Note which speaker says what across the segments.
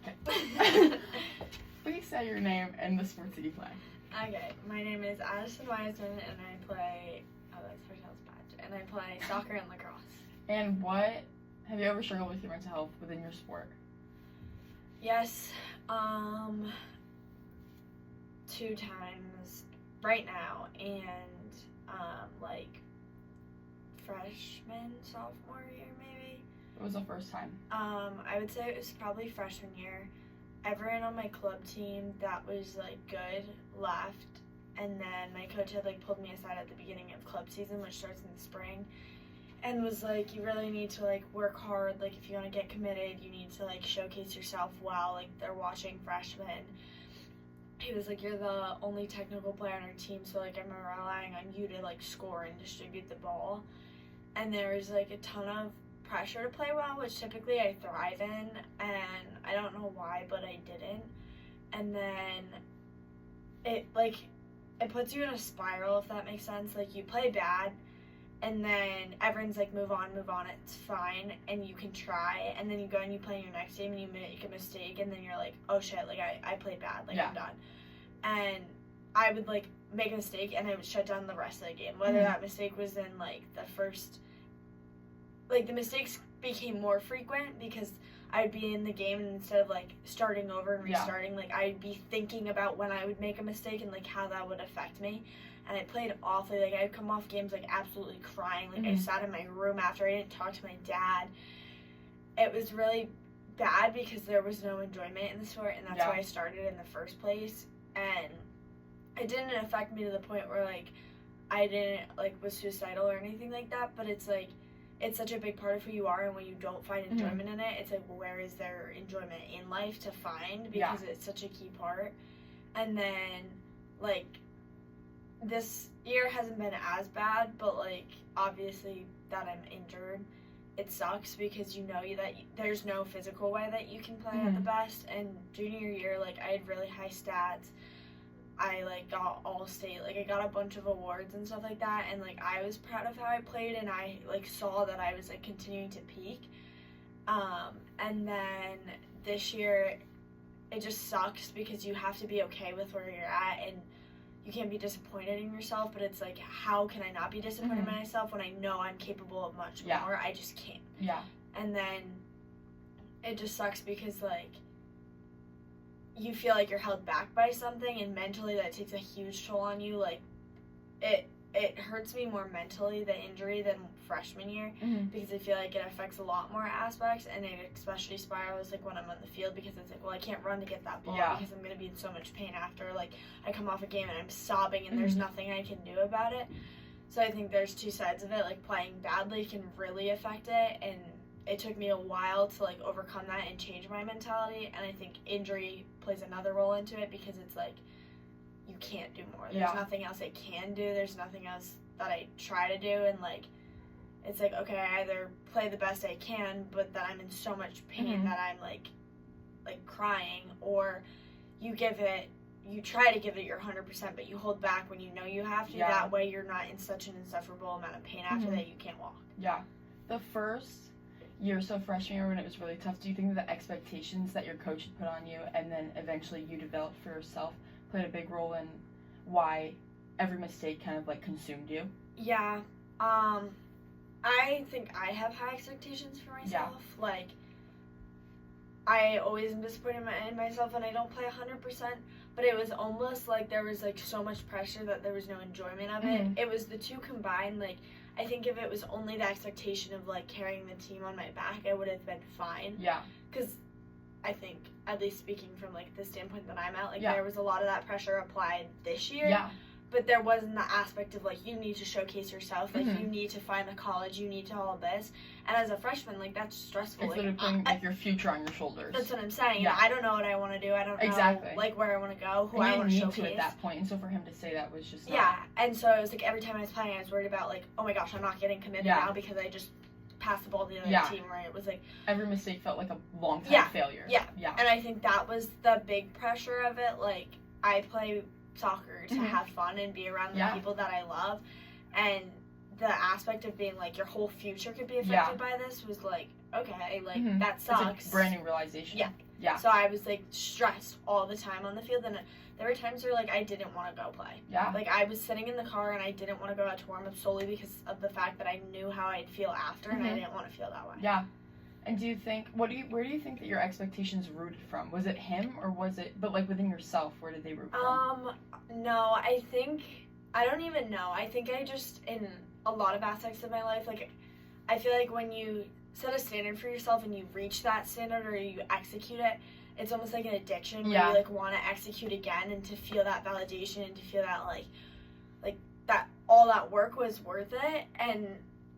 Speaker 1: Okay. Please say your name and the sports that you play.
Speaker 2: Okay, my name is Adyson and I play, that's her sales badge, and I play soccer and lacrosse.
Speaker 1: And have you ever struggled with your mental health within your sport?
Speaker 2: Yes, 2 times right now, and like freshman, sophomore year maybe.
Speaker 1: What was the first time?
Speaker 2: I would say it was probably freshman year. Everyone on my club team that was like good left, and then my coach had like pulled me aside at the beginning of club season, which starts in the spring, and was like, you really need to like work hard, like if you want to get committed, you need to like showcase yourself well, like they're watching freshmen. He was like, you're the only technical player on our team, so like I'm relying on you to like score and distribute the ball. And there was like a ton of pressure to play well, which typically I thrive in, and I don't know why, but I didn't. And then it puts you in a spiral, if that makes sense. Like you play bad, and then everyone's like, move on, it's fine, and you can try, and then you go and you play in your next game and you make a mistake, and then you're like, oh shit, like I played bad, like I'm done. And I would like make a mistake and I would shut down the rest of the game, whether that mistake was in like the first, like the mistakes became more frequent because I'd be in the game, and instead of like starting over and restarting, like I'd be thinking about when I would make a mistake and like how that would affect me. And I played awfully. Like I'd come off games like absolutely crying. Like I sat in my room after. I didn't talk to my dad. It was really bad because there was no enjoyment in the sport, and that's why I started in the first place. And it didn't affect me to the point where like I didn't like was suicidal or anything like that. But it's like it's such a big part of who you are, and when you don't find enjoyment in it, it's like, well, where is there enjoyment in life to find? Because it's such a key part. And then like this year hasn't been as bad, but like obviously that I'm injured, it sucks because you know that there's no physical way that you can play at the best. And junior year, like I had really high stats. I like got all state, like I got a bunch of awards and stuff like that, and like I was proud of how I played, and I like saw that I was like continuing to peak. And then this year it just sucks because you have to be okay with where you're at, and you can't be disappointed in yourself, but it's like, how can I not be disappointed in myself when I know I'm capable of much more? I just can't. And then it just sucks because like you feel like you're held back by something, and mentally that takes a huge toll on you. Like it hurts me more mentally, the injury, than freshman year, because I feel like it affects a lot more aspects, and it especially spirals like when I'm on the field, because it's like, well, I can't run to get that ball because I'm going to be in so much pain after. Like I come off a game and I'm sobbing, and there's nothing I can do about it. So I think there's two sides of it. Like playing badly can really affect it, and it took me a while to like overcome that and change my mentality. And I think injury plays another role into it, because it's like you can't do more. There's nothing else I can do. There's nothing else that I try to do. And like it's like, okay, I either play the best I can, but then I'm in so much pain that I'm like crying, or you try to give it your 100%, but you hold back when you know you have to. That way you're not in such an insufferable amount of pain after that you can't walk.
Speaker 1: The first year, so freshman year when it was really tough, do you think that the expectations that your coach had put on you and then eventually you developed for yourself played a big role in why every mistake kind of like consumed you?
Speaker 2: I think I have high expectations for myself. Like I always am disappointed in myself when I don't play 100%, but it was almost like there was like so much pressure that there was no enjoyment of it. It was the two combined. Like I think if it was only the expectation of like carrying the team on my back, I would have been fine. Because I think, at least speaking from like the standpoint that I'm at, like there was a lot of that pressure applied this year. But there wasn't the aspect of like, you need to showcase yourself, like you need to find the college, you need to all this. And as a freshman, like that's stressful.
Speaker 1: It's like putting like your future on your shoulders.
Speaker 2: That's what I'm saying. I don't know what I want to do. I don't know like where I want to go, who I want to showcase.
Speaker 1: To at that point, and so for him to say that was just
Speaker 2: and so it was like every time I was playing, I was worried about like, oh my gosh, I'm not getting committed now because I just passed the ball to the other team, where it was like
Speaker 1: every mistake felt like a long time failure.
Speaker 2: And I think that was the big pressure of it. Like I play soccer to have fun and be around the people that I love, and the aspect of being like your whole future could be affected by this was like, okay, like that sucks.
Speaker 1: It's a brand new realization. Yeah.
Speaker 2: So I was like stressed all the time on the field, and there were times where like I didn't want to go play.
Speaker 1: Yeah.
Speaker 2: Like I was sitting in the car and I didn't want to go out to warm up solely because of the fact that I knew how I'd feel after, and I didn't want to feel that way.
Speaker 1: Yeah. And do you think, where do you think that your expectations rooted from? Was it him, or was it, but like within yourself, where did they root from?
Speaker 2: No, I don't even know. I think I just, in a lot of aspects of my life, like, I feel like when you set a standard for yourself and you reach that standard or you execute it, it's almost like an addiction where you, like, want to execute again and to feel that validation and to feel that, like, that all that work was worth it. And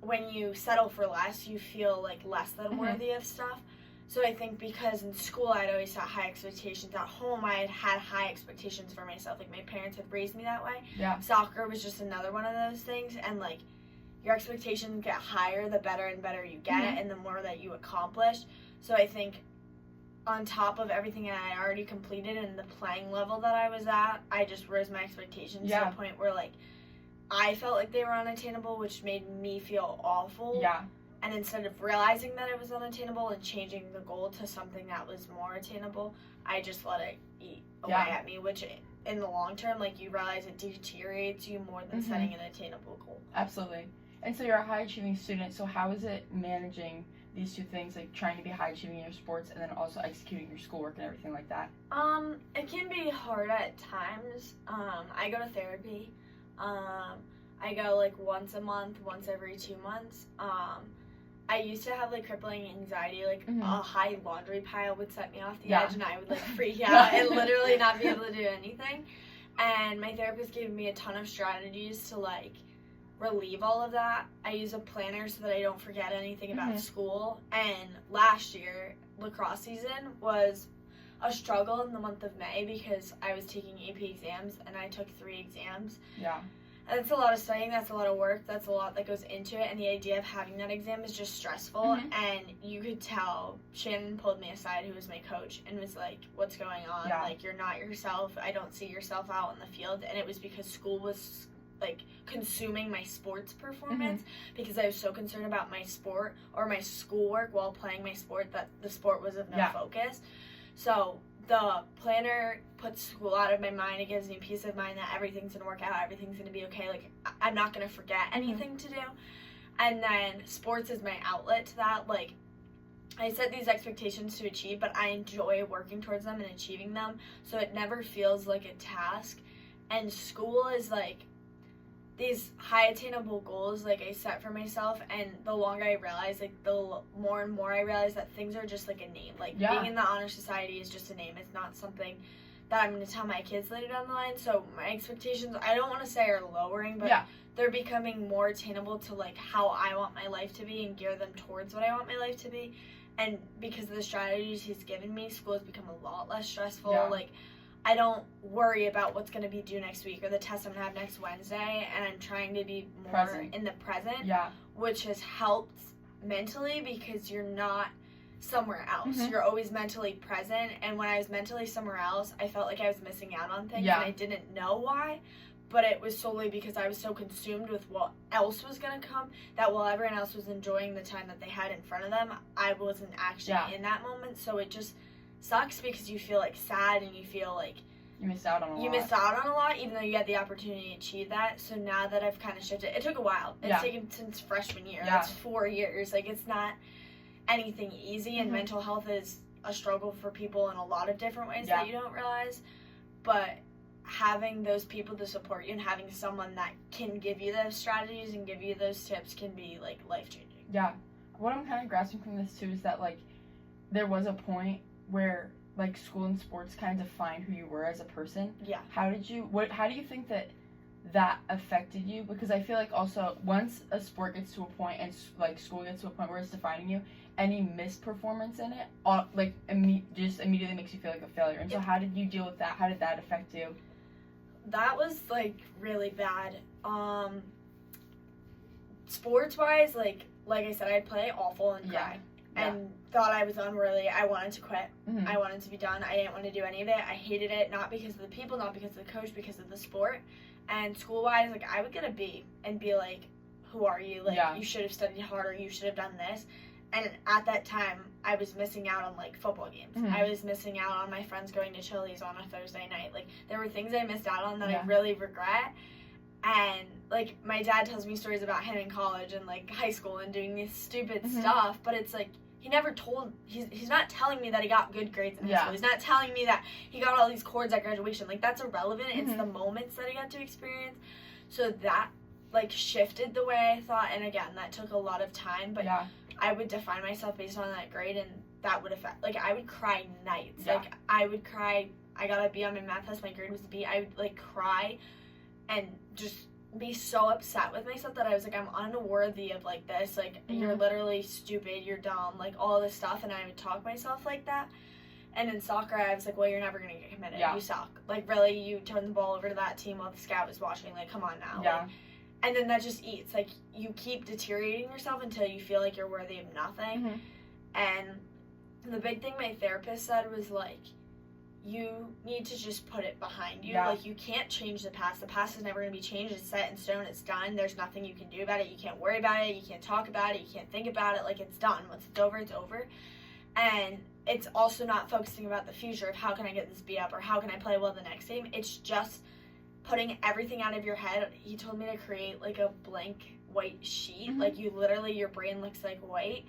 Speaker 2: when you settle for less, you feel like less than worthy of stuff. So I think because in school I'd always set high expectations, at home I had high expectations for myself. Like my parents had raised me that way.
Speaker 1: Yeah.
Speaker 2: Soccer was just another one of those things, and like your expectations get higher the better and better you get and the more that you accomplish. So I think on top of everything that I already completed and the playing level that I was at, I just raised my expectations to the point where like I felt like they were unattainable, which made me feel awful.
Speaker 1: Yeah.
Speaker 2: And instead of realizing that it was unattainable and changing the goal to something that was more attainable, I just let it eat away at me, which in the long term, like you realize it deteriorates you more than setting an attainable goal. Absolutely.
Speaker 1: And so you're a high achieving student, so how is it managing these two things, like trying to be high achieving in your sports and then also executing your schoolwork and everything like that?
Speaker 2: It can be hard at times. I go to therapy. I go like once a month, once every 2 months. I used to have like crippling anxiety, like a high laundry pile would set me off the edge and I would like freak out and literally not be able to do anything. And my therapist gave me a ton of strategies to like relieve all of that. I use a planner so that I don't forget anything about school. And last year, lacrosse season was a struggle in the month of May because I was taking AP exams and I took 3 exams.
Speaker 1: Yeah.
Speaker 2: And that's a lot of studying, that's a lot of work, that's a lot that goes into it, and the idea of having that exam is just stressful, and you could tell, Shannon pulled me aside, who was my coach, and was like, what's going on? Like, you're not yourself, I don't see yourself out in the field, and it was because school was, like, consuming my sports performance, because I was so concerned about my sport, or my schoolwork while playing my sport, that the sport was of no focus. So the planner puts school out of my mind. It gives me peace of mind that everything's going to work out, everything's going to be okay. Like, I'm not going to forget anything to do. And then sports is my outlet to that. Like, I set these expectations to achieve, but I enjoy working towards them and achieving them. So it never feels like a task. And school is like these high attainable goals like I set for myself, and the longer I realize, like the more and more I realize that things are just like a name. Like being in the honor society is just a name. It's not something that I'm going to tell my kids later down the line. So my expectations, I don't want to say are lowering, but they're becoming more attainable to like how I want my life to be and gear them towards what I want my life to be. And because of the strategies he's given me, school has become a lot less stressful. Like, I don't worry about what's going to be due next week or the test I'm going to have next Wednesday, and I'm trying to be more in the present, which has helped mentally because you're not somewhere else. You're always mentally present, and when I was mentally somewhere else, I felt like I was missing out on things, and I didn't know why, but it was solely because I was so consumed with what else was going to come that while everyone else was enjoying the time that they had in front of them, I wasn't actually in that moment, so it just sucks because you feel like sad and you feel like
Speaker 1: you missed out on a lot.
Speaker 2: You missed out on a lot even though you had the opportunity to achieve that. So now that I've kind of shifted, it took a while. It's taken since freshman year. That's 4 years. Like, it's not anything easy, and mental health is a struggle for people in a lot of different ways that you don't realize. But having those people to support you and having someone that can give you those strategies and give you those tips can be like life-changing.
Speaker 1: Yeah. What I'm kind of grasping from this too is that like there was a point where like school and sports kind of defined who you were as a person.
Speaker 2: Yeah.
Speaker 1: How do you think that affected you? Because I feel like also once a sport gets to a point and like school gets to a point where it's defining you, any missed performance in it just immediately makes you feel like a failure. And so how did you deal with that? How did that affect you?
Speaker 2: That was like really bad. Sports wise, like I said, I'd play awful and cry. And thought I was unworthy. I wanted to quit. I wanted to be done. I didn't want to do any of it. I hated it, not because of the people, not because of the coach, because of the sport. And school-wise, like, I would get a B and be like, who are you? Like, you should have studied harder. You should have done this. And at that time, I was missing out on, like, football games.
Speaker 1: Mhm.
Speaker 2: I was missing out on my friends going to Chili's on a Thursday night. Like, there were things I missed out on that
Speaker 1: Yeah.
Speaker 2: I really regret. And, like, my dad tells me stories about him in college and, like, high school and doing this stupid
Speaker 1: Mhm.
Speaker 2: stuff. But it's, like, he never told, he's not telling me that he got good grades in high
Speaker 1: Yeah.
Speaker 2: school. He's not telling me that he got all these cords at graduation. Like, that's irrelevant. It's
Speaker 1: Mhm.
Speaker 2: the moments that he got to experience. So that, like, shifted the way I thought. And, again, that took a lot of time. But
Speaker 1: Yeah.
Speaker 2: I would define myself based on that grade, and that would affect, like, I would cry nights.
Speaker 1: Yeah.
Speaker 2: Like, I would cry, I got a B on my math test, my grade was a B. I would, like, cry and just be so upset with myself that I was like, I'm unworthy of, like, this. Like, you're
Speaker 1: Mhm.
Speaker 2: literally stupid, you're dumb, like, all this stuff. And I would talk myself like that. And in soccer, I was like, well, you're never going to get committed.
Speaker 1: Yeah.
Speaker 2: You suck. Like, really, you turned the ball over to that team while the scout was watching. Like, come on now.
Speaker 1: Yeah.
Speaker 2: Like, and then that just eats. Like, you keep deteriorating yourself until you feel like you're worthy of nothing.
Speaker 1: Mhm.
Speaker 2: And the big thing my therapist said was, like, you need to just put it behind you.
Speaker 1: Yeah.
Speaker 2: Like, you can't change the past. The past is never going to be changed. It's set in stone. It's done. There's nothing you can do about it. You can't worry about it. You can't talk about it. You can't think about it. Like, it's done. Once it's over, it's over. And it's also not focusing about the future of how can I get this beat up or how can I play well the next game. It's just putting everything out of your head. He told me to create, like, a blank white sheet.
Speaker 1: Mhm.
Speaker 2: Like, you literally, your brain looks like white.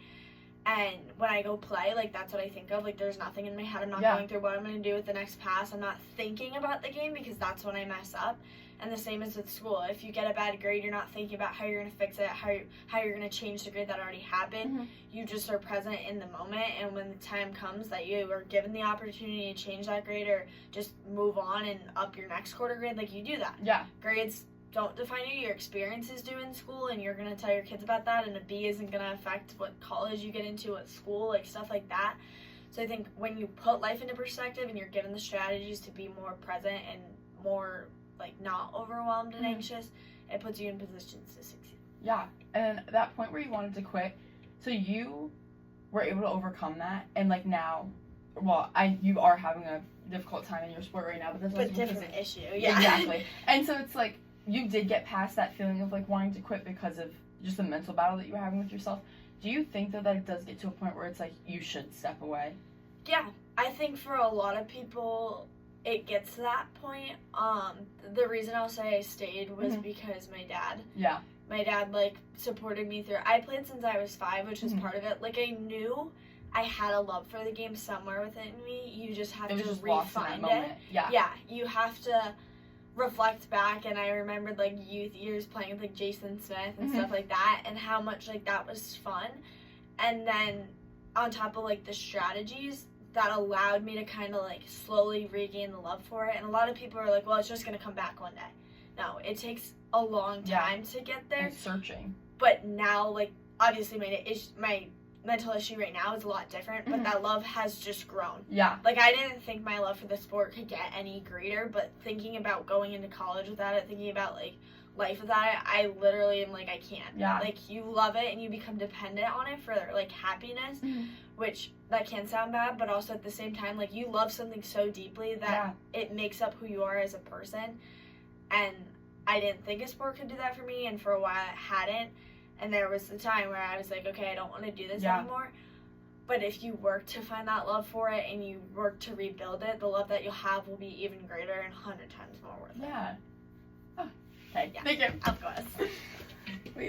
Speaker 2: And when I go play, like, that's what I think of. Like, there's nothing in my head. I'm not
Speaker 1: Yeah.
Speaker 2: going through what I'm going to do with the next pass. I'm not thinking about the game because that's when I mess up. And the same is with school. If you get a bad grade, you're not thinking about how you're going to fix it, how you're going to change the grade that already happened.
Speaker 1: Mhm.
Speaker 2: You just are present in the moment. And when the time comes that you are given the opportunity to change that grade or just move on and up your next quarter grade, like, you do that.
Speaker 1: Yeah.
Speaker 2: Grades don't define you. Your experiences do in school, and you're going to tell your kids about that, and a B isn't going to affect what college you get into at school, like, stuff like that. So I think when you put life into perspective and you're given the strategies to be more present and more, like, not overwhelmed and anxious, it puts you in positions to succeed.
Speaker 1: Yeah. And that point where you wanted to quit, so you were able to overcome that, and, like, now, well, you are having a difficult time in your sport right now, but that's also
Speaker 2: But
Speaker 1: because
Speaker 2: different issue, yeah.
Speaker 1: Exactly. And so it's like, you did get past that feeling of, like, wanting to quit because of just the mental battle that you were having with yourself. Do you think that it does get to a point where it's like, you should step away?
Speaker 2: Yeah, I think for a lot of people, it gets to that point. The reason I'll say I stayed was
Speaker 1: Mhm.
Speaker 2: because my dad.
Speaker 1: Yeah.
Speaker 2: My dad, like, supported me through. I played since I was 5, which was
Speaker 1: Mhm.
Speaker 2: part of it. Like, I knew I had a love for the game somewhere within me. You just have
Speaker 1: It was
Speaker 2: to
Speaker 1: just lost in that
Speaker 2: refine
Speaker 1: moment.
Speaker 2: it.
Speaker 1: Yeah.
Speaker 2: Yeah, you have to reflect back, and I remembered, like, youth years playing with, like, Jason Smith and
Speaker 1: Mhm.
Speaker 2: stuff like that, and how much, like, that was fun. And then on top of, like, the strategies that allowed me to kind of, like, slowly regain the love for it. And a lot of people are like, well, it's just going to come back one day. No, it takes a long
Speaker 1: Yeah.
Speaker 2: time to get there.
Speaker 1: And searching.
Speaker 2: But now, like, obviously my mental issue right now is a lot different, but
Speaker 1: Mhm.
Speaker 2: that love has just grown.
Speaker 1: Yeah.
Speaker 2: Like, I didn't think my love for the sport could get any greater, but thinking about going into college without it, thinking about, like, life without it, I literally am like, I can't.
Speaker 1: Yeah.
Speaker 2: Like, you love it and you become dependent on it for, like, happiness,
Speaker 1: Mhm.
Speaker 2: which that can sound bad, but also at the same time, like, you love something so deeply that
Speaker 1: Yeah.
Speaker 2: it makes up who you are as a person. And I didn't think a sport could do that for me, and for a while it hadn't. And there was the time where I was like, okay, I don't want to do this
Speaker 1: Yeah.
Speaker 2: anymore. But if you work to find that love for it and you work to rebuild it, the love that you'll have will be even greater and 100 times more worth it.
Speaker 1: Yeah. Oh, okay.
Speaker 2: Yeah.
Speaker 1: Thank you.
Speaker 2: Of course.
Speaker 1: Wait.